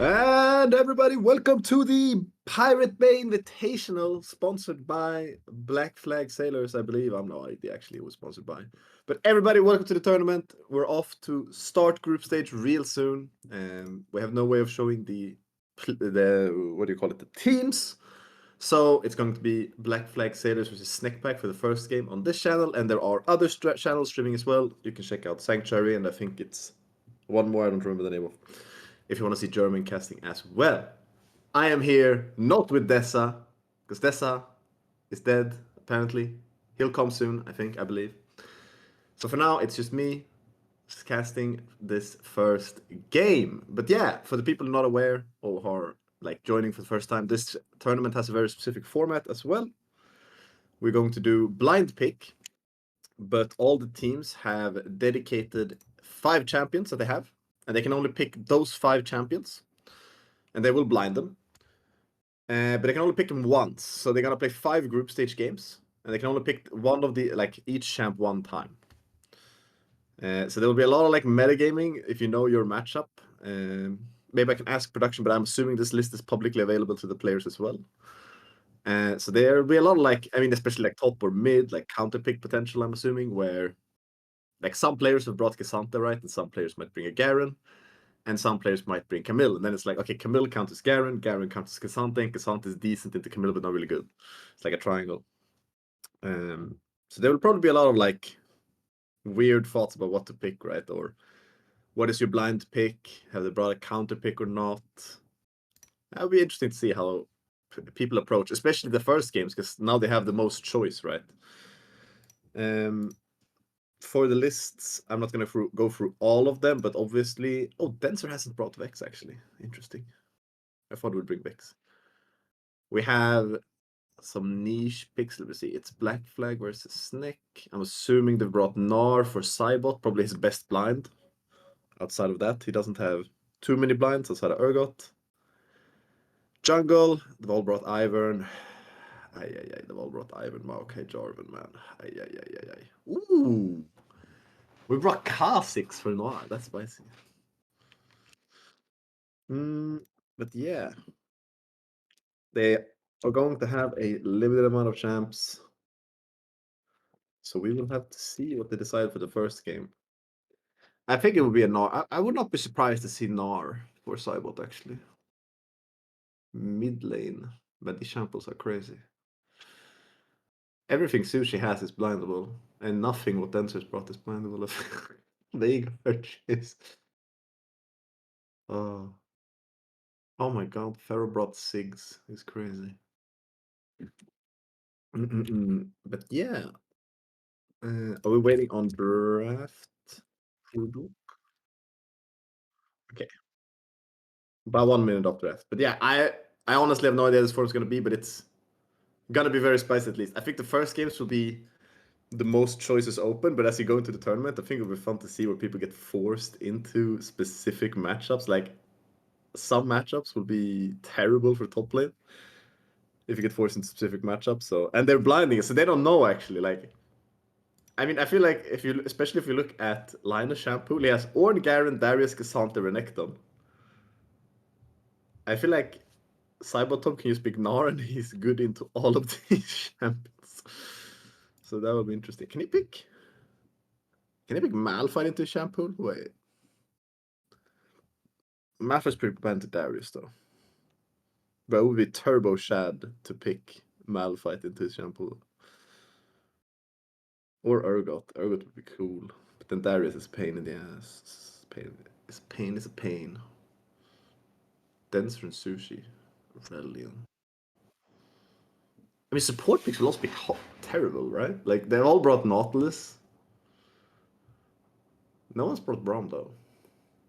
And everybody, welcome to the Pirate Bay Invitational, sponsored by Black Flag Sailors, I believe. I have no idea actually who was sponsored by. But everybody, welcome to the tournament. We're off to start group stage real soon. We have no way of showing the what do you call it, the teams. So it's going to be Black Flag Sailors versus Snek for the first game on this channel, and there are other channels streaming as well. You can check out Sanctuary, and I think it's one more I don't remember the name of. If you want to see German casting as well. I am here not with Dessa, because Dessa is dead, apparently. He'll come soon, I believe. So for now, it's just me casting this first game. But yeah, for the people not aware or who are like joining for the first time, this tournament has a very specific format as well. We're going to do blind pick, but all the teams have dedicated 5 champions that they have, and they can only pick those 5 champions, and they will blind them. But they can only pick them once, so they're gonna play 5 group stage games, and they can only pick one of the each champ one time. So there will be a lot of metagaming if you know your matchup. Maybe I can ask production, but I'm assuming this list is publicly available to the players as well. So there will be a lot of especially top or mid, counter pick potential. I'm assuming where some players have brought Cassandra, right, and some players might bring a Garen. And some players might bring Camille, and then it's okay, Camille counters Garen, Garen counters Cassandra, and Cassandra is decent into Camille, but not really good. It's like a triangle. So there will probably be a lot of weird thoughts about what to pick, right? Or what is your blind pick? Have they brought a counter pick or not? That would be interesting to see how people approach, especially the first games, because now they have the most choice, right? For the lists, I'm not going to go through all of them, but obviously... Oh, Denser hasn't brought Vex, actually. Interesting. I thought we'd bring Vex. We have some niche picks. Let me see. It's Black Flag versus Snek. I'm assuming they've brought Gnar for Cybot, probably his best blind. Outside of that, he doesn't have too many blinds outside of Urgot. Jungle, they've all brought Ivern. They've all brought Ivern, Maokai, Jarvan, man. Ooh. We brought Kha'Zix for Noir. That's spicy. But yeah. They are going to have a limited amount of champs. So we will have to see what they decide for the first game. I think it would be a Gnar. I would not be surprised to see Gnar for Cybot, actually. Mid lane. But the shambles are crazy. Everything Sushi has is blindable. And nothing what Denser's brought is blindable. Vague purchase. Oh. Oh my god, Pharaoh brought Sigs. He's crazy. But yeah. Are we waiting on draft? Okay. About 1 minute after draft. But yeah, I honestly have no idea this form's gonna be, but it's gonna be very spicy at least. I think the first games will be the most choices open, but as you go into the tournament, I think it'll be fun to see where people get forced into specific matchups. Like some matchups will be terrible for top lane if you get forced into specific matchups. So and they're blinding, so they don't know actually. I mean, I feel like especially if you look at Linus Shampoo, he has Ornn, Garen, Darius, Cassandra, Renekton. I feel like Cybertop can use Big Gnar and he's good into all of these champions. So that would be interesting. Can he pick Malphite into Shampoo? Wait. Malphite's pretty bad to Darius though. But it would be turbo shad to pick Malphite into his Shampoo. Or Urgot. Urgot would be cool. But then Darius is pain in the ass. Pain is a pain. Denser and Sushi. Religion. I mean, support picks will also be terrible, right? Like, they've all brought Nautilus. No one's brought Braum, though.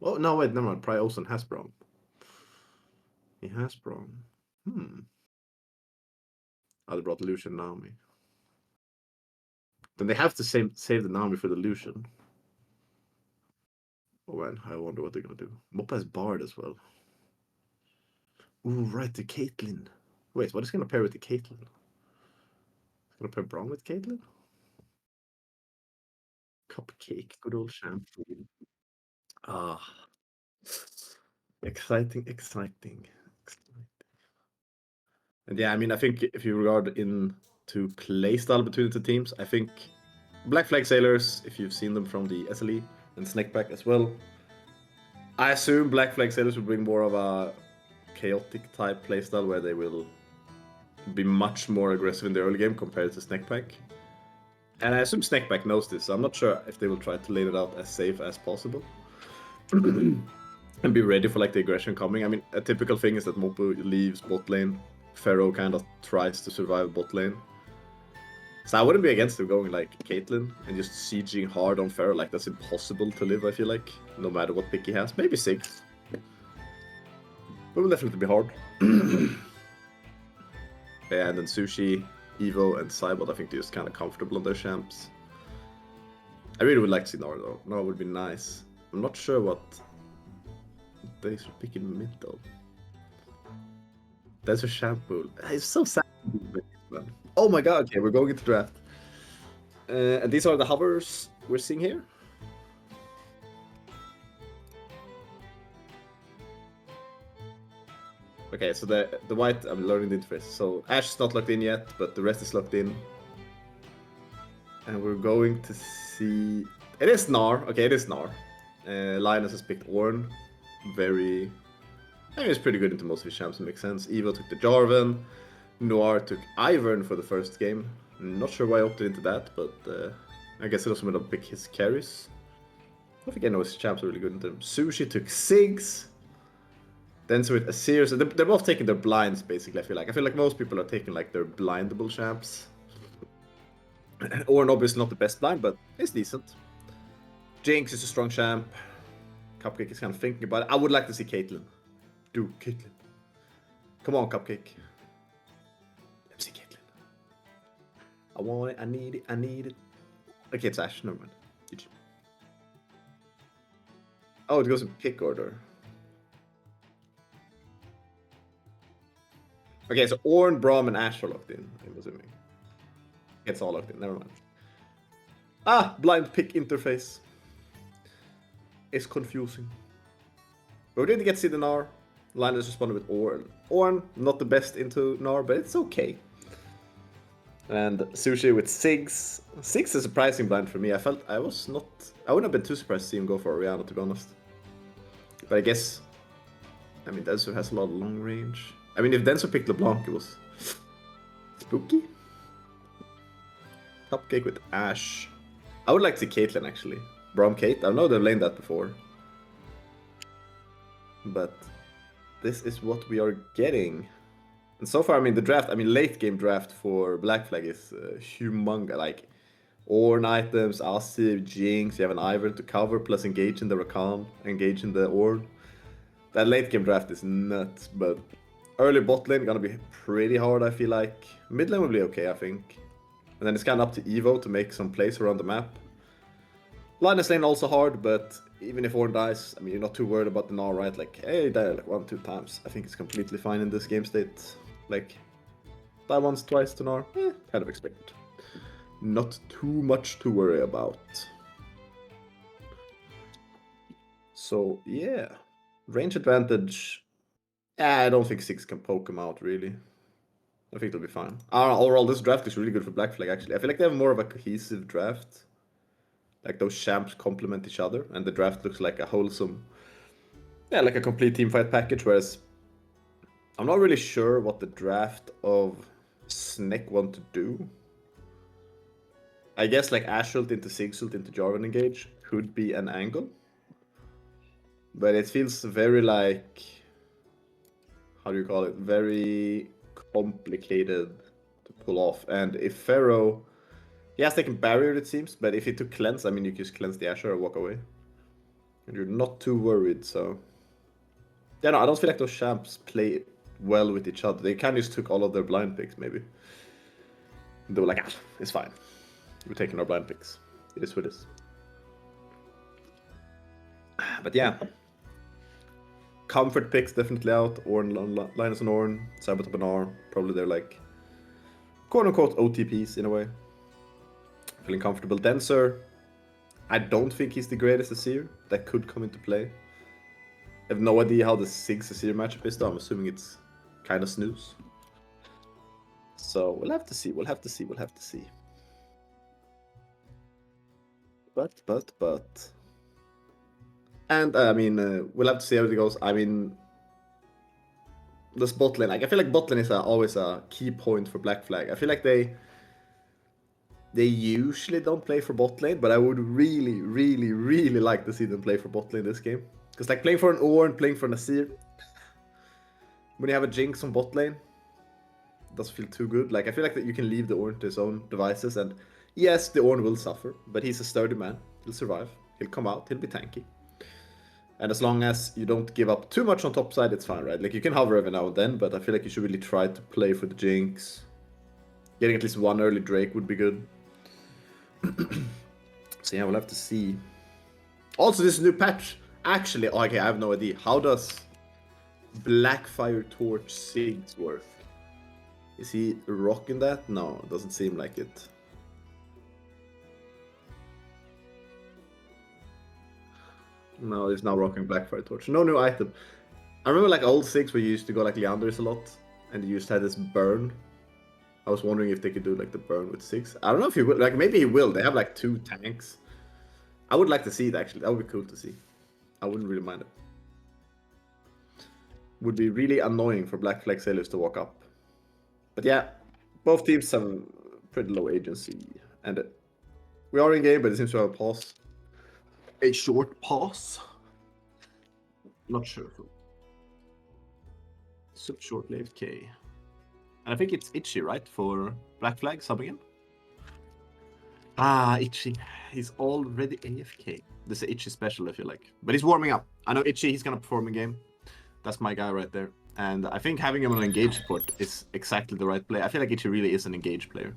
Oh, no, wait, never mind. Priosen has Braum. He has Braum. Oh, they brought Lucian Naomi. Then they have to save the Naomi for the Lucian. Oh, man, I wonder what they're gonna do. Moppa has Bard as well. Ooh, right, the Caitlyn. Wait, what is gonna pair with the Caitlyn? It's gonna pair Braum with Caitlyn? Cupcake, good old shampoo. Ah. Exciting. And yeah, I mean, I think if you regard into playstyle between the two teams, I think Black Flag Sailors, if you've seen them from the SLE and Snek pack as well, I assume Black Flag Sailors will bring more of a chaotic type playstyle where they will be much more aggressive in the early game compared to Snek pack. And I assume Snek pack knows this, so I'm not sure if they will try to lay it out as safe as possible. And be ready for like the aggression coming. I mean, a typical thing is that Mopu leaves bot lane. Pharaoh kind of tries to survive bot lane. So I wouldn't be against them going like Caitlyn and just sieging hard on Pharaoh. Like that's impossible to live, I feel like, no matter what pick he has. Maybe 6. But it will definitely be hard. Yeah, and then Sushi, Evo, and Cybot, I think they're just kind of comfortable on their champs. I really would like to see Nara though. Nara would be nice. I'm not sure what they should pick in mid though. That's a shampoo. It's so sad. Oh my god, okay, we're going into draft. And these are the hovers we're seeing here. Okay, so the white, I'm learning the interface. So Ash is not locked in yet, but the rest is locked in. And we're going to see... It is Gnar. Okay, it is Gnar. Linus has picked Ornn. Very... I mean, it's pretty good into most of his champs, it makes sense. Evo took the Jarvan. Noir took Ivern for the first game. Not sure why I opted into that, but I guess it also made up pick his carries. I think I know his champs are really good into them. Sushi took Ziggs. Then so with Asir, so they're both taking their blinds basically, I feel like. I feel like most people are taking like their blindable champs. Ornn obviously not the best blind, but it's decent. Jinx is a strong champ. Cupcake is kind of thinking about it. I would like to see Caitlyn. Do Caitlyn. Come on, Cupcake. Let me see Caitlyn. I want it, I need it. Okay, it's Ash, never mind. GG. Oh, it goes in pick order. Okay, so Ornn, Braum, and Ash are locked in, I'm assuming. It's all locked in, never mind. Ah, blind pick interface. It's confusing. But we didn't get to see the Gnar. Linus responded with Ornn. Ornn, not the best into Gnar, but it's okay. And Sushi with Ziggs. Ziggs is a surprising blind for me. I wouldn't have been too surprised to see him go for Orianna, to be honest. But I guess, I mean, Denso has a lot of long range. I mean, if Denso picked LeBlanc, it was spooky. Cupcake with Ash. I would like to see Caitlyn, actually. Braum Kate. I know they've laned that before. But this is what we are getting. And so far, I mean, the draft, I mean, late game draft for Black Flag is humongous. Like, Ornn items, Asir, Jinx, you have an Ivern to cover, plus engage in the Rakan, engage in the Ornn. That late game draft is nuts, but early bot lane gonna be pretty hard, I feel like. Mid lane will be okay, I think. And then it's kind of up to Evo to make some plays around the map. Linus lane also hard, but even if Ornn dies, I mean, you're not too worried about the Gnar, right? Like, hey, he died like 1-2 times. I think it's completely fine in this game state. Like, die once, twice to Gnar, kind of expected. Not too much to worry about. So, yeah. Range advantage. I don't think 6 can poke him out, really. I think they'll be fine. Overall, this draft is really good for Black Flag, actually. I feel like they have more of a cohesive draft. Like, those champs complement each other, and the draft looks like a wholesome... Yeah, like a complete teamfight package, whereas... I'm not really sure what the draft of Snek want to do. I guess, like, Ash ult into Ziggs ult into Jarvan engage could be an angle. But it feels very, like... How do you call it? Very complicated to pull off. And if Pharaoh... He has taken barrier, it seems, but if he took cleanse, I mean, you can just cleanse the Asher or walk away. And you're not too worried, so... Yeah, no, I don't feel like those champs play well with each other. They kind of just took all of their blind picks, maybe. And they were like, it's fine. We're taking our blind picks. It is what it is. But yeah. Comfort picks definitely out. Ornn, Linus and Ornn, Cybot and Gnar. Probably they're like, quote-unquote OTPs in a way. Feeling comfortable. Denser, I don't think he's the greatest Asir. That could come into play. I have no idea how the Ziggs Azir matchup is, though. I'm assuming it's kind of snooze. So we'll have to see. We'll have to see. We'll have to see. But. And I mean, we'll have to see how it goes. I mean, this bot lane. Like, I feel like bot lane is always a key point for Black Flag. I feel like they usually don't play for bot lane, but I would really, really, really like to see them play for bot lane this game. Because like playing for an Ornn, playing for an Azir, when you have a Jinx on bot lane, it doesn't feel too good. Like I feel like that you can leave the Ornn to his own devices, and yes, the Ornn will suffer, but he's a sturdy man. He'll survive. He'll come out. He'll be tanky. And as long as you don't give up too much on top side, it's fine, right? Like you can hover every now and then, but I feel like you should really try to play for the Jinx. Getting at least one early Drake would be good. So yeah, we'll have to see. Also, this new patch, actually, okay, I have no idea. How does Blackfire Torch Ziggs work? Is he rocking that? No, it doesn't seem like it. No, he's now rocking Blackfire Torch. No new item. I remember like old Ziggs where you used to go like Leanders a lot, and you used to have this burn. I was wondering if they could do like the burn with Ziggs. I don't know if he will. Like maybe he will. They have like 2 tanks. I would like to see it actually. That would be cool to see. I wouldn't really mind it. Would be really annoying for Black Flag Sailors to walk up. But yeah, both teams have pretty low agency. And we are in game, but it seems to have a pause. A short pause. Not sure. Sub short lived K. And I think it's Itchy, right? For Black Flag subbing in. Ah, Itchy. He's already AFK. This is Itchy special, I feel like. But he's warming up. I know Itchy, he's gonna perform in game. That's my guy right there. And I think having him on engage support is exactly the right play. I feel like Itchy really is an engage player.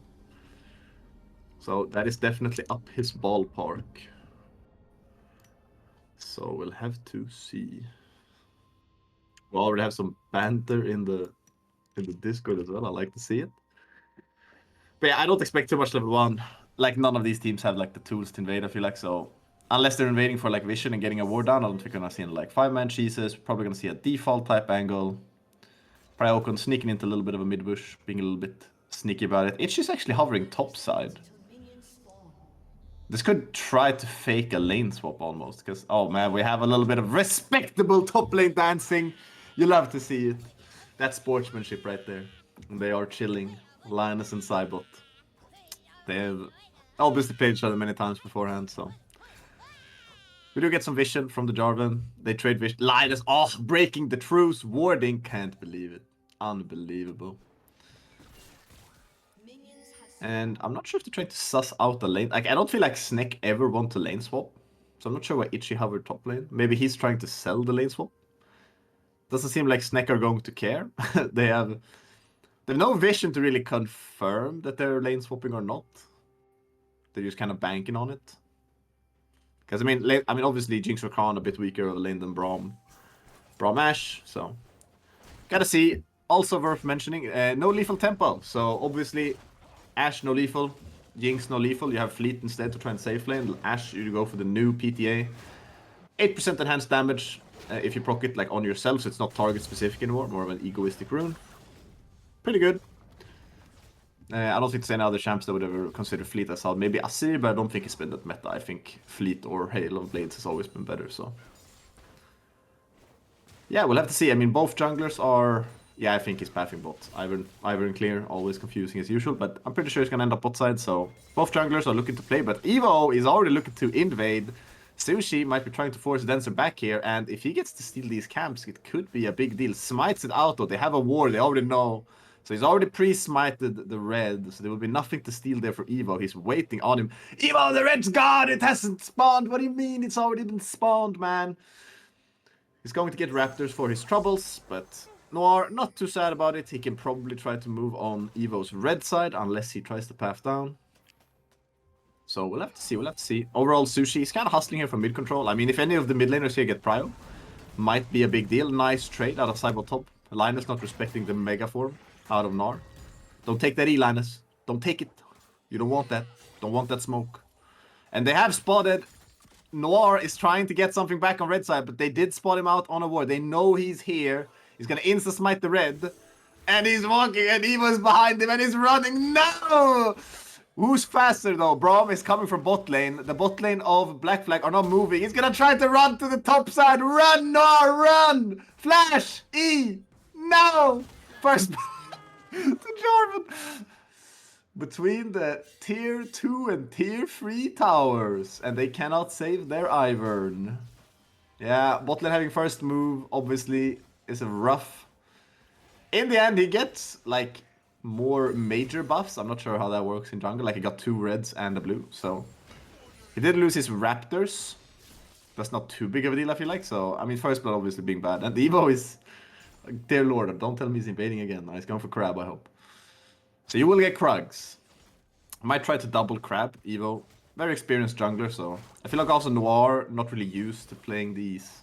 So that is definitely up his ballpark. So we'll have to see. We already have some banter in the Discord as well. I like to see it. But yeah, I don't expect too much level 1. Like, none of these teams have, like, the tools to invade, I feel like, so... Unless they're invading for, like, vision and getting a ward down, I don't think we're gonna see, like, 5-man cheeses. Probably gonna see a default type angle. Priokon sneaking into a little bit of a mid-bush, being a little bit sneaky about it. It's just actually hovering top side. This could try to fake a lane swap almost, because, oh man, we have a little bit of respectable top lane dancing. You love to see it. That's sportsmanship right there. And they are chilling. Linus and Cybot. They have obviously played each other many times beforehand, so. We do get some vision from the Jarvan. They trade vision. Linus, oh, breaking the truce. Warding, can't believe it. Unbelievable. And I'm not sure if they're trying to suss out the lane. Like, I don't feel like Snek ever want to lane swap. So I'm not sure why Itchy hovered top lane. Maybe he's trying to sell the lane swap. Doesn't seem like Snek are going to care. They have no vision to really confirm that they're lane swapping or not. They're just kind of banking on it. Because I mean, obviously Jinx or Khan a bit weaker of a lane than Braum Ash. So gotta see. Also worth mentioning, no lethal tempo. So obviously, Ash no lethal, Jinx no lethal. You have Fleet instead to try and save lane. Ash, you go for the new PTA. 8% enhanced damage if you proc it like on yourself, so it's not target specific anymore, more of an egoistic rune. Pretty good. I don't think there's any other champs that would ever consider Fleet as hard. Maybe Azir, but I don't think it's been that meta. I think Fleet or Hail of Blades has always been better, so. Yeah, we'll have to see. I mean, both junglers are... Yeah, I think he's pathing bot. Ivern clear, always confusing as usual, but I'm pretty sure he's gonna end up bot side, so... Both junglers are looking to play, but Evo is already looking to invade. Sushi might be trying to force Dancer back here, and if he gets to steal these camps, it could be a big deal. Smites it out, though. They have a ward, they already know. So he's already pre-smited the red, so there will be nothing to steal there for Evo. He's waiting on him. Evo, the red's gone! It hasn't spawned! What do you mean? It's already been spawned, man. He's going to get Raptors for his troubles, but Noir, not too sad about it. He can probably try to move on Evo's red side, unless he tries to path down. So we'll have to see, we'll have to see. Overall, Sushi is kind of hustling here for mid control. I mean, if any of the mid laners here get prio, might be a big deal. Nice trade out of Cybot top. Linus not respecting the mega form out of Gnar. Don't take that E, Linus. Don't take it. You don't want that. Don't want that smoke. And they have spotted Noir is trying to get something back on red side, but they did spot him out on a ward. They know he's here. He's gonna insta-smite the red. And he's walking, and Evo's behind him, and he's running. No! Who's faster, though? Braum is coming from bot lane. The bot lane of Black Flag are not moving. He's gonna try to run to the top side. Run, Noir, run! Flash! E! No! First to Jarvan. Between the tier 2 and tier 3 towers. And they cannot save their Ivern. Yeah, bot lane having first move, obviously, is a rough. In the end, he gets, like, more major buffs. I'm not sure how that works in jungle. Like, he got 2 reds and a blue, so... He did lose his Raptors. That's not too big of a deal, I feel like. So, I mean, first blood obviously being bad. And Evo is... Like, dear lord, don't tell me he's invading again. No, he's going for Crab, I hope. So you will get Krugs. I might try to double Crab, Evo. Very experienced jungler, so... I feel like also Noir, not really used to playing these...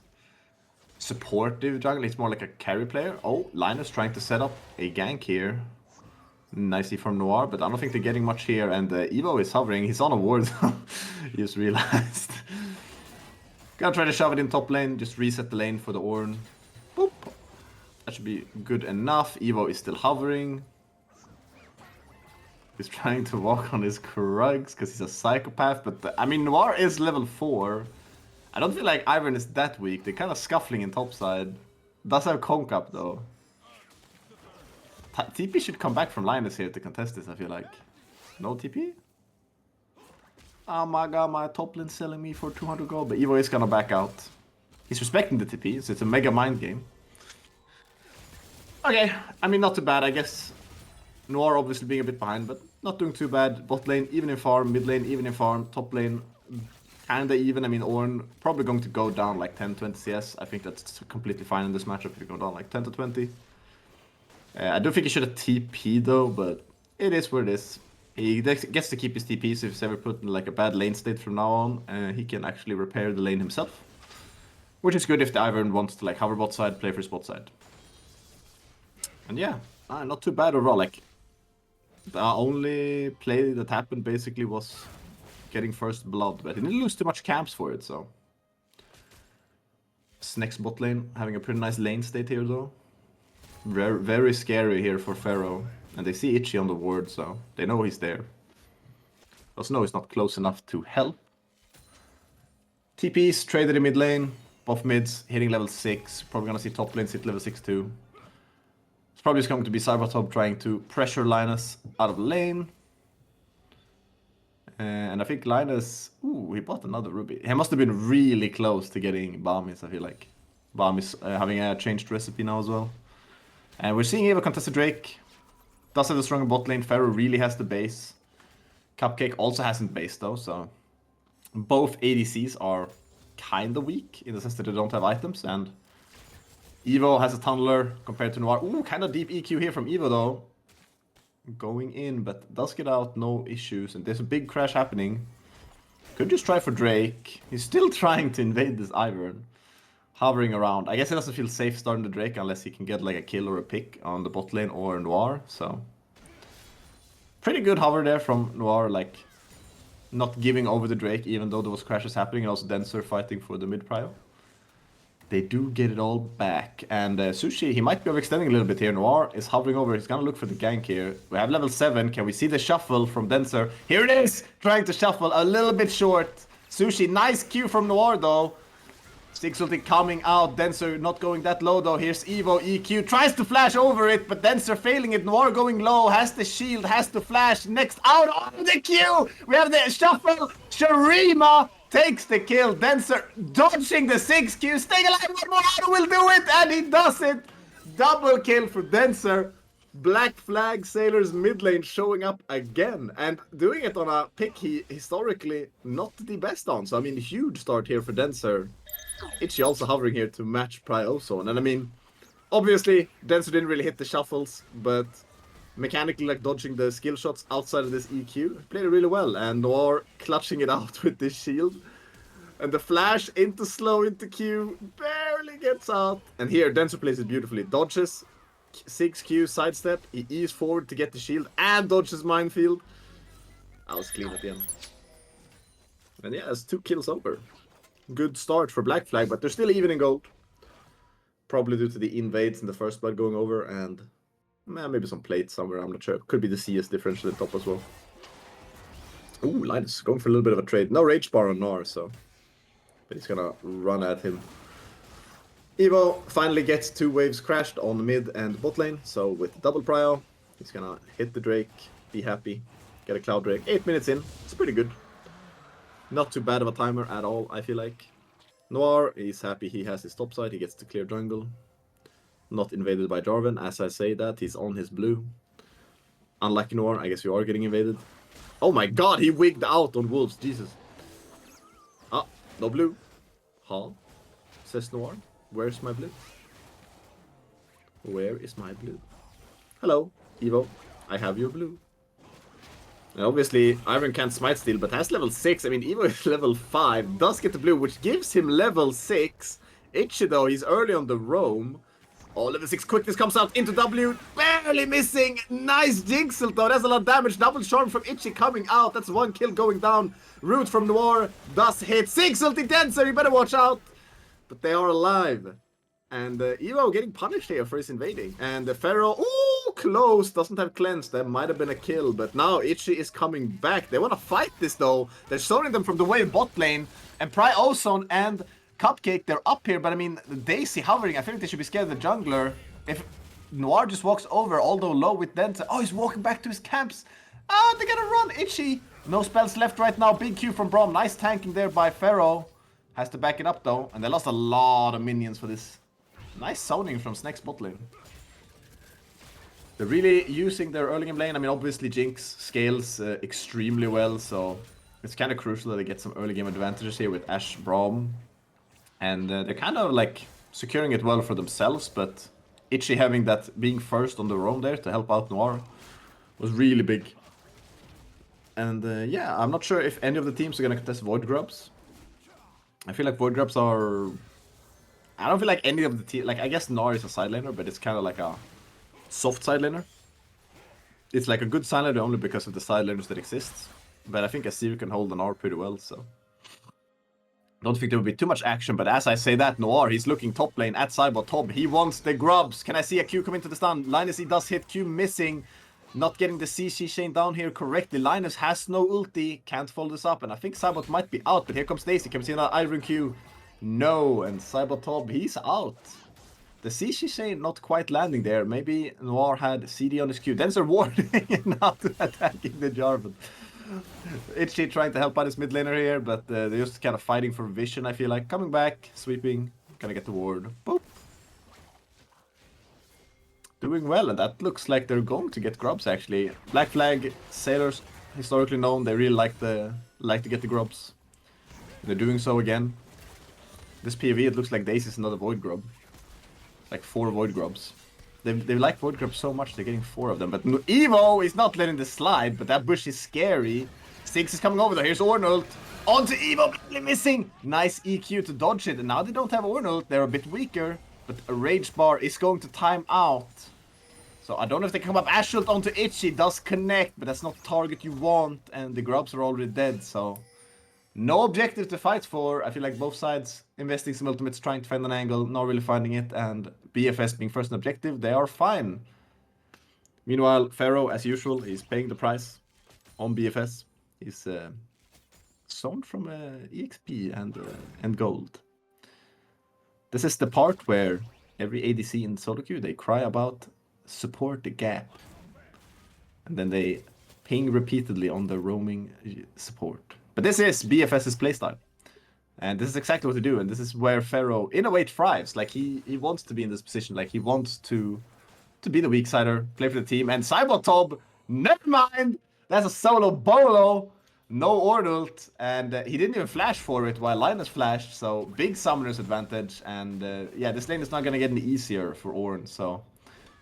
supportive jungle. It's more like a carry player. Oh, Linus trying to set up a gank here. Nicely from Noir, but I don't think they're getting much here. And Evo is hovering. He's on a ward. He just realized. Gonna try to shove it in top lane. Just reset the lane for the Ornn. Boop. That should be good enough. Evo is still hovering. He's trying to walk on his Krugs because he's a psychopath. But I mean, Noir is level 4. I don't feel like Ivern is that weak. They're kind of scuffling in topside. Does have Conk up though. TP should come back from Linus here to contest this, I feel like. No TP? Oh my god, my top lane's selling me for 200 gold. But Evo is gonna back out. He's respecting the TP, so it's a mega mind game. Okay, I mean, not too bad, I guess. Noir obviously being a bit behind, but not doing too bad. Bot lane, even in farm. Mid lane, even in farm. Top lane, kinda even. I mean, Ornn probably going to go down like 10-20 CS. I think that's completely fine in this matchup if you go down like 10 to 20. I do think he should have TP though, but it is what it is. He gets to keep his TP, so if he's ever put in like a bad lane state from now on, he can actually repair the lane himself. Which is good if the Ivern wants to like hover bot side, play for his bot side. And yeah, not too bad overall. Like, the only play that happened basically was getting first blood, but he didn't lose too much camps for it, so. Snek's bot lane, having a pretty nice lane state here though. Very, very scary here for Pharaoh. And they see Itchy on the ward, so they know he's there. Also know he's not close enough to help. TP's traded in mid lane, buff mids, hitting level 6. Probably gonna see top lanes hit level 6 too. It's probably just going to be Cybertop trying to pressure Linus out of lane. And I think Linus... Ooh, he bought another Ruby. He must have been really close to getting Bamis, I feel like. Bamis having a changed recipe now as well. And we're seeing Eva contest a Drake. Does have a stronger bot lane. Pharaoh really has the base. Cupcake also hasn't base though, so... Both ADCs are kinda weak, in the sense that they don't have items, and... Evo has a tunneler compared to Noir. Ooh, kinda deep EQ here from Evo though. Going in, but does get out, no issues. And there's a big crash happening. Could just try for Drake. He's still trying to invade this Ivern. Hovering around. I guess he doesn't feel safe starting the Drake unless he can get like a kill or a pick on the bot lane or Noir, so... Pretty good hover there from Noir, like... Not giving over the Drake even though there was crashes happening, and also Denser fighting for the mid prio. They do get it all back, and Sushi, he might be overextending a little bit here. Noir is hovering over, he's gonna look for the gank here. We have level 7, can we see the shuffle from Denser? Here it is! Trying to shuffle, a little bit short. Sushi, nice Q from Noir though. Six ulti coming out, Denser not going that low though. Here's Evo, EQ, tries to flash over it, but Denser failing it. Noir going low, has the shield, has to flash. Next out on the Q! We have the shuffle, Sharima! Takes the kill, Denser dodging the 6Q, staying alive, one more auto will do it, and he does it! Double kill for Denser. Black Flag Sailor's mid lane showing up again, and doing it on a pick he historically not the best on. So I mean, huge start here for Denser. Itchy also hovering here to match Pryozone, and I mean, obviously Denser didn't really hit the shuffles, but mechanically like dodging the skill shots outside of this EQ, played it really well, and Noir clutching it out with this shield. And the flash into slow into Q, barely gets out. And here Denser plays it beautifully, dodges, 6Q sidestep, he ease forward to get the shield, and dodges minefield. That was clean at the end. And yeah, it's 2 kills over. good start for Black Flag, but they're still even in gold. Probably due to the invades in the first blood going over and maybe some plates somewhere, I'm not sure. Could be the CS differential at the top as well. Ooh, Linus going for a little bit of a trade. No rage bar on Gnar, so... But he's gonna run at him. Evo finally gets 2 waves crashed on the mid and bot lane, so with double prio, he's gonna hit the Drake, be happy, get a Cloud Drake. 8 minutes in, it's pretty good. Not too bad of a timer at all, I feel like. Noir, he's happy he has his top side, he gets to clear jungle. Not invaded by Jarvan, as I say that, he's on his blue. Unlucky Noir, I guess you are getting invaded. Oh my god, he wigged out on Wolves, Jesus. Ah, no blue. Huh? Says Noir. Where's my blue? Where is my blue? Hello, Evo. I have your blue. And obviously, Iron can't smite steal, but has level 6. I mean, Evo is level 5. Does get the blue, which gives him level 6. Itchy, though, he's early on the roam. Oh, level 6 quickness comes out into W. Barely missing. Nice Jinxel, though. That's a lot of damage. Double charm from Itchy coming out. That's 1 kill going down. Root from Noir does hit. 6 ulti Denser. You better watch out. But they are alive. And Evo getting punished here for his invading. And the Pharaoh, ooh, close. Doesn't have cleanse. That might have been a kill. But now Itchy is coming back. They want to fight this, though. They're zoning them from the way bot lane. And Pry Ozone and Cupcake, they're up here. But I mean, Daisy hovering. I feel like they should be scared of the jungler. If Noir just walks over, although low with Denser. Oh, he's walking back to his camps. Ah, they gotta run. Itchy. No spells left right now. Big Q from Braum. Nice tanking there by Pharaoh. Has to back it up, though. And they lost a lot of minions for this. Nice zoning from Snek's bot lane. They're really using their early game lane. I mean, obviously Jinx scales extremely well, so it's kind of crucial that they get some early game advantages here with Ashe, Braum. And they're kind of like securing it well for themselves, but Itchy having that being first on the roam there to help out Noir was really big. And yeah, I'm not sure if any of the teams are going to contest Void Grubs. I feel like Void Grubs are... I don't feel like any of the team... Like, I guess Gnar is a side laner, but it's kind of like a soft side laner. It's like a good side laner only because of the side laners that exist. But I think Asir can hold the Gnar pretty well, so... Don't think there will be too much action, but as I say that, Noir, he's looking top lane at Cybot top. He wants the grubs. Can I see a Q come into the stun? Linus, he does hit Q missing. Not getting the CC chain down here correctly. Linus has no ulti. Can't follow this up. And I think Cybot might be out. But here comes Daisy. Can we see another Iron Q? No. And Cybot top, he's out. The CC chain not quite landing there. Maybe Noir had CD on his Q. Denser warning and not attacking the Jarvan. Itchy trying to help out his mid laner here. But they're just kind of fighting for vision, I feel like. Coming back. Sweeping. Gonna get the ward. Boop. Doing well, and that looks like they're going to get grubs actually. Black Flag sailors, historically known, they really like to get the grubs. They're doing so again. This PvE, it looks like Daisy's another Void Grub. Like 4 Void Grubs. They like Void Grubs so much, they're getting 4 of them. But Evo is not letting this slide, but that bush is scary. Six is coming over there, here's Ornult. Onto Evo, barely missing! Nice EQ to dodge it, and now they don't have Ornult, they're a bit weaker. But a Rage Bar is going to time out. So I don't know if they come up. Ashe ult onto Itchy does connect, but that's not the target you want. And the grubs are already dead, so... No objective to fight for. I feel like both sides investing some ultimates, trying to find an angle, not really finding it. And BFS being first in objective, they are fine. Meanwhile, Pharaoh, as usual, is paying the price on BFS. He's zoned from EXP and gold. This is the part where every ADC in solo queue, they cry about support the gap. And then they ping repeatedly on the roaming support. But this is BFS's playstyle. And this is exactly what they do. And this is where Pharaoh, in a way, thrives. Like, he wants to be in this position. Like, he wants to be the weak sider, play for the team. And Cybertob, never mind! That's a solo bolo! No Ornult, and he didn't even flash for it while Linus flashed, so big summoner's advantage, and yeah, this lane is not gonna get any easier for Ornn, so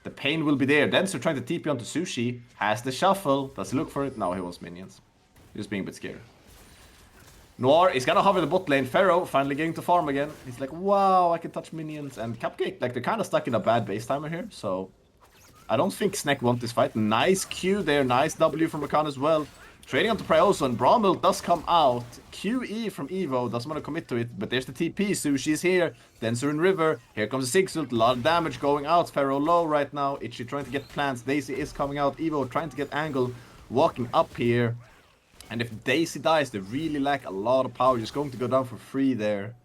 the pain will be there. Denser trying to TP onto Sushi, has the shuffle, does he look for it? No, he wants minions. He's being a bit scared. Noir is gonna hover the bot lane. Pharaoh finally getting to farm again. He's like, wow, I can touch minions, and Cupcake, like, they're kind of stuck in a bad base timer here, so I don't think Snek wants this fight. Nice Q there, nice W from Rakan as well. Trading onto Prioso, and Bromwell does come out. QE from Evo, doesn't want to commit to it, but there's the TP. Sushi's here. Denser in River. Here comes the Sixult. A lot of damage going out. Pharaoh low right now. Itchy trying to get plants. Daisy is coming out. Evo trying to get angle. Walking up here. And if Daisy dies, they really lack a lot of power. Just going to go down for free there.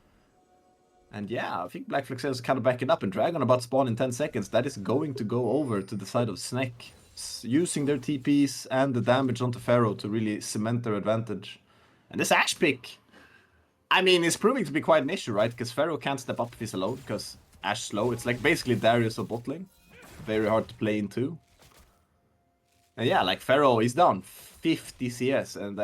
And yeah, I think Black Flag Sailors kind of backing up. And Dragon about spawn in 10 seconds. That is going to go over to the side of Snek, using their TPs and the damage onto Pharaoh to really cement their advantage. And this Ashe pick, I mean, is proving to be quite an issue, right? Because Pharaoh can't step up if he's alone, because Ashe slow. It's like basically Darius or bottling. Very hard to play into. And yeah, like Pharaoh is down 50 CS, and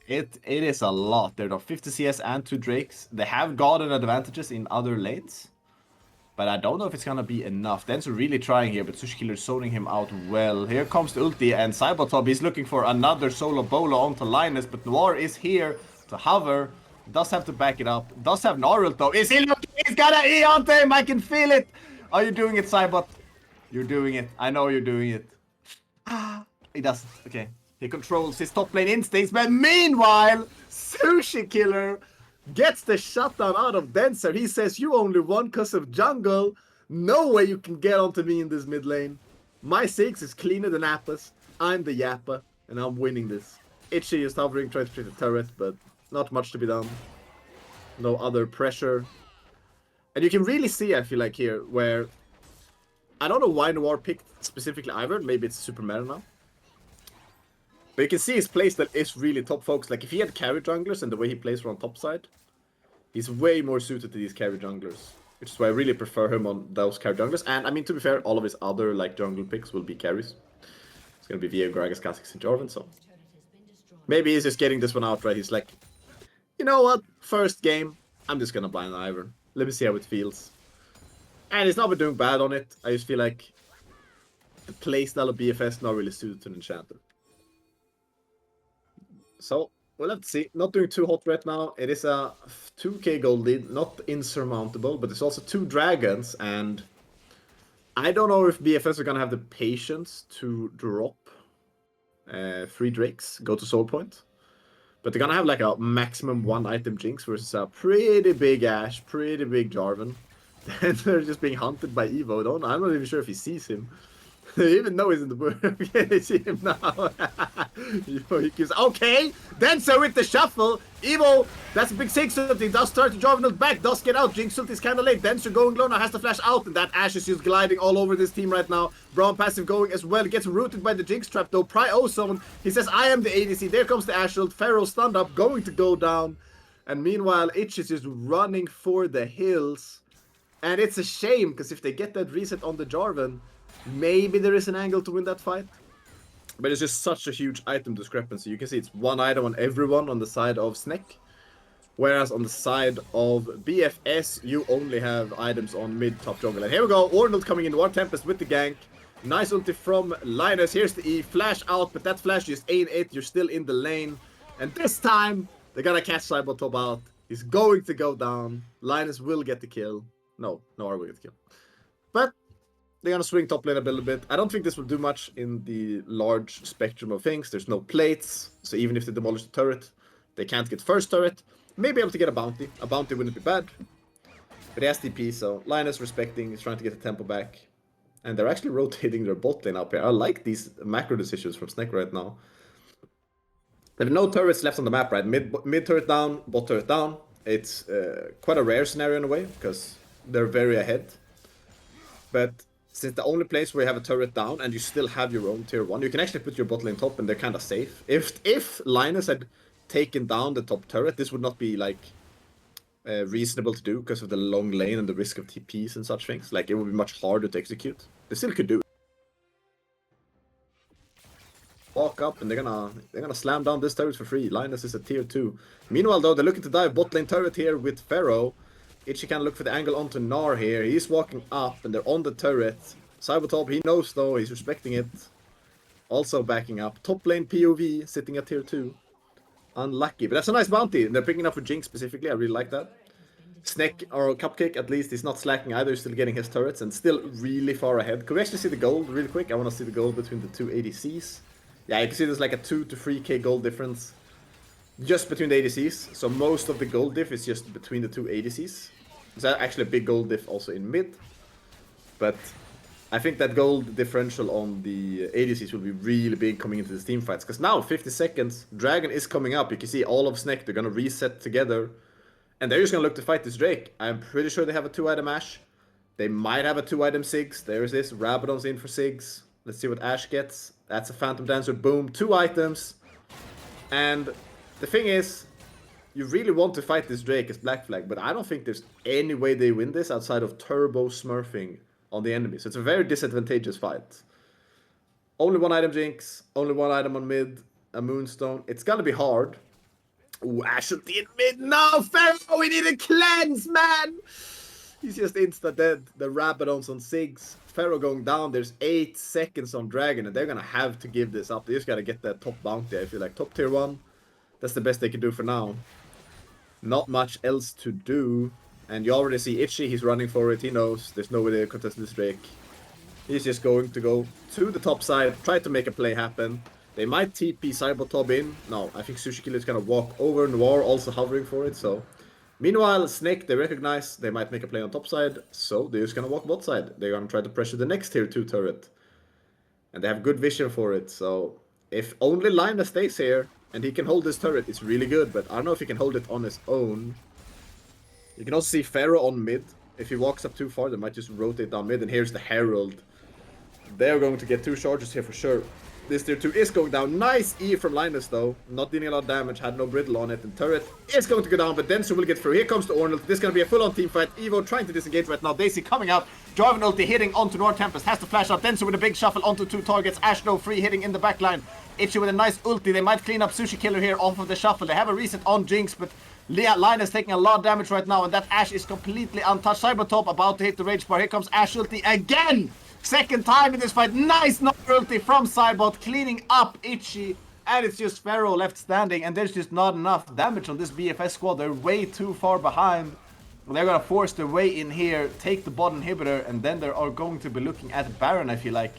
it is a lot. They're down 50 CS and 2 Drakes. They have gotten advantages in other lanes, but I don't know if it's gonna be enough. Denso really trying here, but Sushikiller zoning him out well. Here comes the ulti, and Cybertop is looking for another solo bolo onto Linus, but Noir is here to hover. Does have to back it up. Does have Noir ult though. Is he looking? He's got an E onto him! I can feel it! Are you doing it, Cybot? You're doing it. I know you're doing it. He doesn't. Okay. He controls his top lane instincts, but meanwhile, Sushikiller gets the shutdown out of Denser. He says, you only won because of jungle. No way you can get onto me in this mid lane. My 6 is cleaner than Appa's. I'm the Yappa, and I'm winning this. Itchy is hovering, trying to treat the turret, but not much to be done. No other pressure. And you can really see, I feel like here, where... I don't know why Noir picked specifically Ivern. Maybe it's super meta now. But you can see his playstyle is really top focused. Like, if he had carry junglers and the way he plays from top side, he's way more suited to these carry junglers. Which is why I really prefer him on those carry junglers. And, I mean, to be fair, all of his other, like, jungle picks will be carries. It's gonna be Via, Gragas, Kha'Zix, and Jarvan, so... Maybe he's just getting this one out, right? He's like, you know what? First game, I'm just gonna blind Ivern. Let me see how it feels. And he's not been doing bad on it. I just feel like the playstyle of BFS not really suited to an Enchanter. So, we'll have to see. Not doing too hot right now. It is a 2k gold lead, not insurmountable, but there's also 2 dragons, and I don't know if BFS are gonna have the patience to drop 3 Drakes, go to Soul Point. But they're gonna have like a maximum 1 item Jinx versus a pretty big Ashe, pretty big Jarvan. And they're just being hunted by Evo. I'm not even sure if he sees him. Even though he's in the bush. Okay, I see him now. Evo, he keeps... Okay! Denser with the shuffle. Evo, that's a big 6 ult. He does start to Jarvan back. Does get out. Jinx ult is kind of late. Denser going low now. Has to flash out. And that Ashe is just gliding all over this team right now. Brown passive going as well. Gets rooted by the Jinx trap though. Prio zone. He says, I am the ADC. There comes the Ashe ult. Pharaoh stunned up. Going to go down. And meanwhile, Itch is just running for the hills. And it's a shame, because if they get that reset on the Jarvan, maybe there is an angle to win that fight. But it's just such a huge item discrepancy. You can see it's 1 item on everyone on the side of Snek. Whereas on the side of BFS, you only have items on mid, top, jungle. And here we go, Ornald coming in, War Tempest with the gank. Nice ulti from Linus. Here's the E, flash out, but that flash just ain't it. You're still in the lane. And this time, they're gonna catch Cybertop out. He's going to go down. Linus will get the kill. No, Noir will get the kill. But they're gonna swing top lane a little bit. I don't think this will do much in the large spectrum of things. There's no plates, so even if they demolish the turret, they can't get first turret. Maybe able to get a bounty. A bounty wouldn't be bad. But he has TP, so Linus respecting, he's trying to get the tempo back. And they're actually rotating their bot lane up here. I like these macro decisions from Snek right now. There are no turrets left on the map, right? Mid turret down, bot turret down. It's quite a rare scenario in a way, because they're very ahead. But since the only place where you have a turret down and you still have your own tier 1, you can actually put your bot lane top and they're kind of safe. If Linus had taken down the top turret, this would not be like reasonable to do because of the long lane and the risk of TPs and such things. Like, it would be much harder to execute. They still could do it. Walk up and they're gonna slam down this turret for free. Linus is a tier 2. Meanwhile though, they're looking to dive bot lane turret here with Pharaoh. Itchy can look for the angle onto Gnar here. He's walking up and they're on the turret. Cybertop, he knows though, he's respecting it. Also backing up. Top lane POV sitting at tier 2. Unlucky, but that's a nice bounty. And they're picking up for Jinx specifically, I really like that. Snek, or Cupcake at least, he's not slacking either, he's still getting his turrets and still really far ahead. Could we actually see the gold really quick? I want to see the gold between the 2 ADCs. Yeah, you can see there's like a 2 to 3k gold difference just between the ADCs. So most of the gold diff is just between the two ADCs. There's actually a big gold diff also in mid. But I think that gold differential on the ADCs will be really big coming into the team fights. Because now, 50 seconds, Dragon is coming up. You can see all of Snek, they're going to reset together. And they're just going to look to fight this Drake. I'm pretty sure they have a 2-item Ashe. They might have a 2-item Siggs. There's this. Rabadon's in for Siggs. Let's see what Ashe gets. That's a Phantom Dancer. Boom. 2 items. And the thing is, you really want to fight this Drake as Black Flag, but I don't think there's any way they win this outside of turbo smurfing on the enemy. So it's a very disadvantageous fight. Only 1-item Jinx, only 1-item on mid, a Moonstone. It's gonna be hard. Ooh, Ashe ulti in mid. No, Pharaoh, we need a cleanse, man! He's just insta-dead. The Rabadon's on Siggs. Pharaoh going down. There's 8 seconds on Dragon, and they're gonna have to give this up. They just gotta get that top bounty, I feel like. Top tier 1. That's the best they can do for now. Not much else to do. And you already see Itchy, he's running for it. He knows there's no way they contest this Drake. He's just going to go to the top side, try to make a play happen. They might TP Cybertob in. No, I think Sushi Killer is going to walk over. Noir also hovering for it, so... Meanwhile, Snek, they recognize they might make a play on top side, so they're just going to walk bot side. They're going to try to pressure the next tier 2 turret. And they have good vision for it, so... If only Linus stays here, and he can hold this turret, it's really good, but I don't know if he can hold it on his own. You can also see Pharaoh on mid. If he walks up too far, they might just rotate down mid, and here's the Herald. They're going to get 2 charges here for sure. This tier 2 is going down. Nice E from Linus though. Not dealing a lot of damage, had no brittle on it. And turret is going to go down, but Denso will get through. Here comes the Ornal. This is going to be a full-on team fight. Evo trying to disengage right now. Daisy coming out. Jarvan ulti hitting onto Nord Tempest. Has to flash out. Denso with a big shuffle onto 2 targets. Ashe no free hitting in the backline. Itchy with a nice ulti. They might clean up Sushi Killer here off of the shuffle. They have a reset on Jinx, but Linus taking a lot of damage right now, and that Ashe is completely untouched. Cybertop about to hit the Rage Bar. Here comes Ashe ulti again! Second time in this fight. Nice ulti from Cybot, cleaning up Itchy. And it's just Pharaoh left standing, and there's just not enough damage on this BFS squad. They're way too far behind. They're gonna force their way in here, take the bot inhibitor, and then they are going to be looking at Baron, I feel like.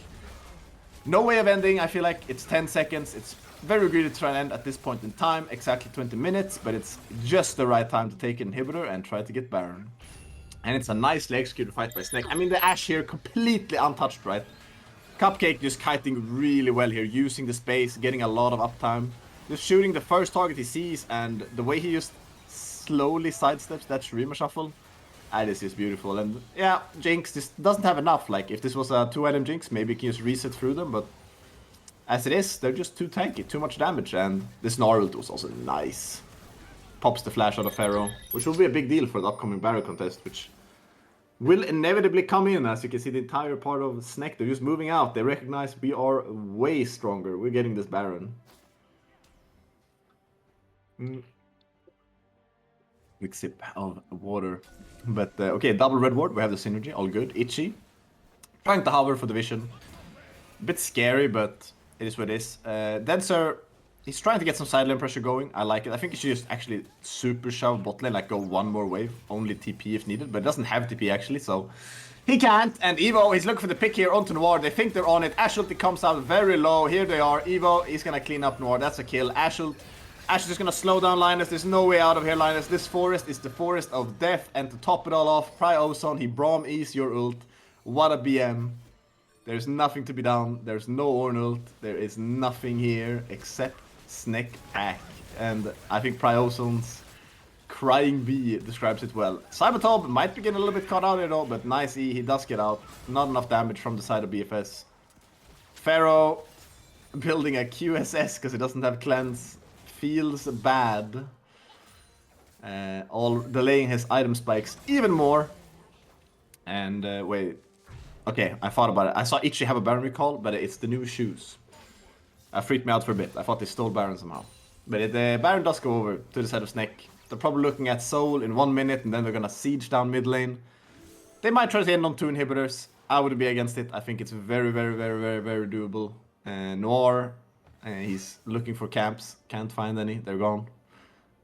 No way of ending. I feel like it's 10 seconds. It's very greedy to try and end at this point in time. Exactly 20 minutes, but it's just the right time to take an inhibitor and try to get Baron. And it's a nicely executed fight by Snek. I mean, the Ashe here completely untouched, right? Cupcake just kiting really well here, using the space, getting a lot of uptime. Just shooting the first target he sees, and the way he just slowly sidesteps that Shurima shuffle. This is beautiful. And yeah, Jinx just doesn't have enough. Like, if this was a 2-item Jinx, maybe he can just reset through them, but as it is, they're just too tanky, too much damage, and this Gnarl was also nice. Pops the flash out of Pharaoh, which will be a big deal for the upcoming Baron contest, which will inevitably come in. As you can see, the entire part of Snek, they're just moving out. They recognize we are way stronger. We're getting this Baron. Quick sip of water. But okay, double red ward. We have the synergy, all good. Itchy, trying to hover for the vision. A bit scary, but it is what it is. Denser, he's trying to get some side lane pressure going. I like it. I think he should just actually super shove bot lane, like go one more wave. Only TP if needed, but it doesn't have TP actually, so he can't. And Evo, he's looking for the pick here onto Noir. They think they're on it. Ashe ulti comes out very low. Here they are. Evo, he's gonna clean up Noir. That's a kill. Ashe is just gonna slow down Linus. There's no way out of here, Linus. This forest is the forest of death. And to top it all off, Pry Ozone, he Braum E's your ult. What a BM. There's nothing to be done. There's no Ornult. There is nothing here except Snek pack. And I think Pryozone's Crying Bee describes it well. Cybertob might be getting a little bit caught out here though, but nice E, he does get out. Not enough damage from the side of BFS. Pharaoh building a QSS because he doesn't have cleanse. Feels bad. All delaying his item spikes even more. And wait. Okay, I thought about it. I saw Itchy have a Baron recall, but it's the new shoes. Freaked me out for a bit. I thought they stole Baron somehow. But the Baron does go over to the side of Snek. They're probably looking at Soul in 1 minute, and then they're gonna siege down mid lane. They might try to end on 2 inhibitors. I wouldn't be against it. I think it's very, very, very, very, very doable. Noir, he's looking for camps. Can't find any. They're gone.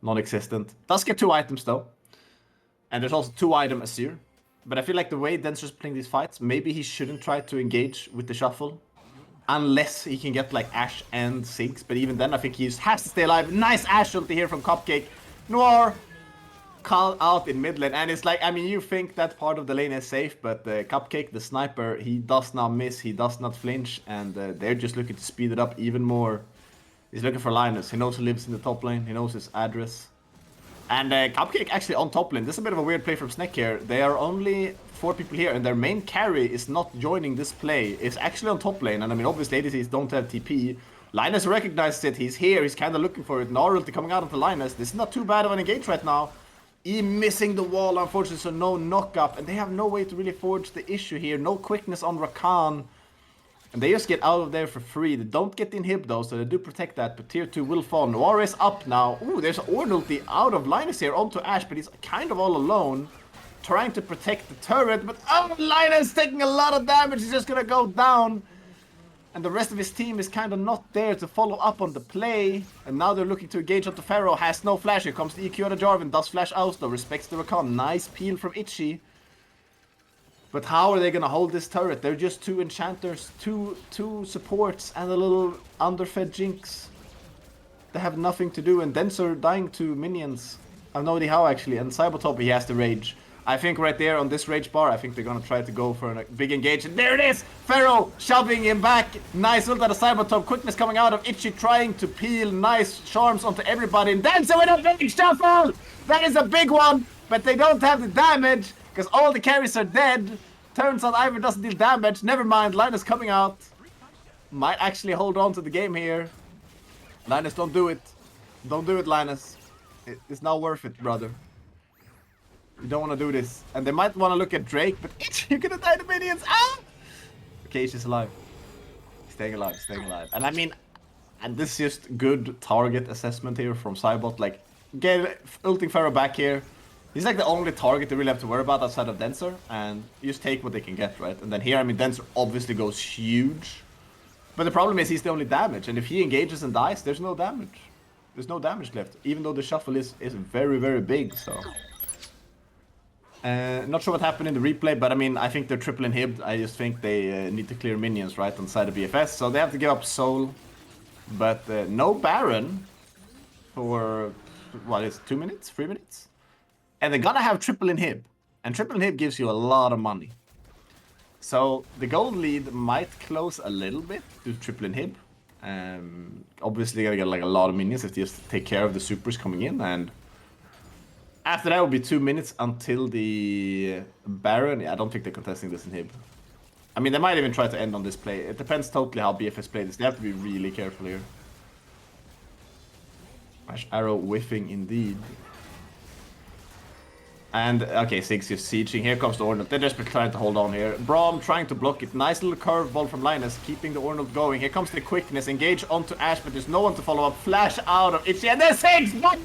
Non-existent. Does get 2 items though. And there's also 2-item Azir. But I feel like the way Denser's playing these fights, maybe he shouldn't try to engage with the shuffle. unless he can get like Ashe and Ziggs, but even then I think he has to stay alive. Nice Ashe ulti here from Cupcake. Noir called out in mid lane, and it's like, I mean, you think that part of the lane is safe, but Cupcake, the sniper, he does not miss, he does not flinch, and they're just looking to speed it up even more. He's looking for Linus. He knows who lives in the top lane, he knows his address. And Cupcake actually on top lane. This is a bit of a weird play from Snek here. They are only 4 people here, and their main carry is not joining this play. It's actually on top lane, and I mean, obviously ADCs don't have TP. Linus recognizes it, he's here, he's kind of looking for it. Gnarlty coming out onto Linus. This is not too bad of an engage right now. E missing the wall, unfortunately, so no knock-up. And they have no way to really forge the issue here. No quickness on Rakan. And they just get out of there for free. They don't get the inhib though, so they do protect that. But tier 2 will fall. Noir is up now. Ooh, there's Ornn ulti out of Linus here onto Ashe, but he's kind of all alone. Trying to protect the turret, but oh, Linus taking a lot of damage. He's just gonna go down. And the rest of his team is kind of not there to follow up on the play. And now they're looking to engage onto Pharaoh. Has no flash. Here comes the EQ out of Jarvan. Does flash Auslo. Respects the Rakan. Nice peel from Itchy. But how are they going to hold this turret? They're just 2 enchanters, two supports, and a little underfed Jinx. They have nothing to do. And Denser dying to minions. I have no idea how, actually. And Cybertop, he has the rage. I think right there on this rage bar, I think they're going to try to go for a big engage. And there it is! Pharaoh shoving him back. Nice ult out of Cybertop. Quickness coming out of Itchy trying to peel nice charms onto everybody. And Dancer with a big shuffle! That is a big one! But they don't have the damage because all the carries are dead. Turns out Ivor doesn't deal damage. Never mind. Linus coming out. Might actually hold on to the game here. Linus, don't do it. Don't do it, Linus. It's not worth it, brother. You don't want to do this. And they might want to look at Drake, but you're gonna die to minions. Ah! Okay, he's just alive. Staying alive, staying alive. And I mean, and this is just good target assessment here from Cybot. Like, get ulting Pharaoh back here. He's like the only target they really have to worry about outside of Denser. And you just take what they can get, right? And then here, I mean, Denser obviously goes huge. But the problem is he's the only damage. And if he engages and dies, there's no damage. There's no damage left. Even though the shuffle is very, very big, so... not sure what happened in the replay, but I mean, I think they're triple inhibbed. I just think they need to clear minions, right, on the side of BFS. So they have to give up Soul. But no Baron for, what is it, 2 minutes? 3 minutes? And they're gonna have triple inhib. And triple inhib gives you a lot of money. So the gold lead might close a little bit to triple inhib. Obviously, they're gonna get like a lot of minions if they just take care of the supers coming in. And after that will be 2 minutes until the Baron. Yeah, I don't think they're contesting this inhib. I mean, they might even try to end on this play. It depends totally how BFS play this. They have to be really careful here. Ash arrow whiffing indeed. And, okay, Ziggs is sieging. Here comes the Ornn. They're just trying to hold on here. Braum trying to block it. Nice little curveball from Linus, keeping the Ornn going. Here comes the quickness. Engage onto Ashe, but there's no one to follow up. Flash out of Itchy. And there's Ziggs! What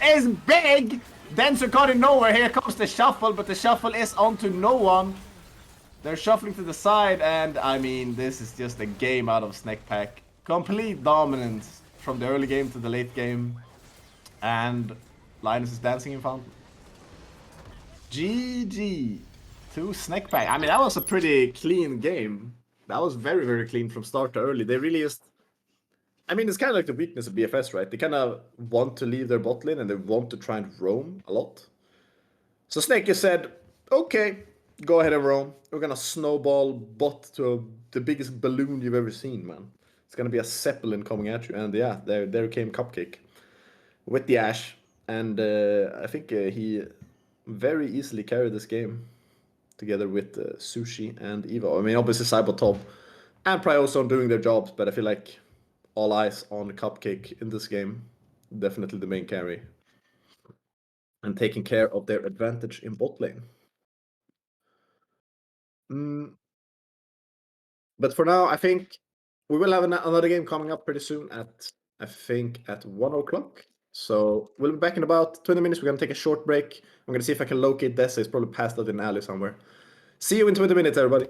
is big? Denser got in nowhere. Here comes the shuffle, but the shuffle is onto no one. They're shuffling to the side, and, I mean, this is just a game out of Snek Pack. Complete dominance from the early game to the late game. And Linus is dancing in fountain. GG to Snek Pack. I mean, that was a pretty clean game. That was very, very clean from start to early. They really just... I mean, it's kind of like the weakness of BFS, right? They kind of want to leave their bot lane and they want to try and roam a lot. So Snek just said, okay, go ahead and roam. We're going to snowball bot to the biggest balloon you've ever seen, man. It's going to be a Zeppelin coming at you. And yeah, there came Cupcake with the Ashe. And I think he... very easily carry this game together with Sushi and Evo. I mean, obviously Cybertop and Priozone doing their jobs, but I feel like all eyes on Cupcake in this game. Definitely the main carry. And taking care of their advantage in bot lane. But for now, I think we will have another game coming up pretty soon at, I think, at 1 o'clock. So we'll be back in about 20 minutes. We're going to take a short break. I'm going to see if I can locate Dessa. He's probably passed out in an alley somewhere. See you in 20 minutes, everybody.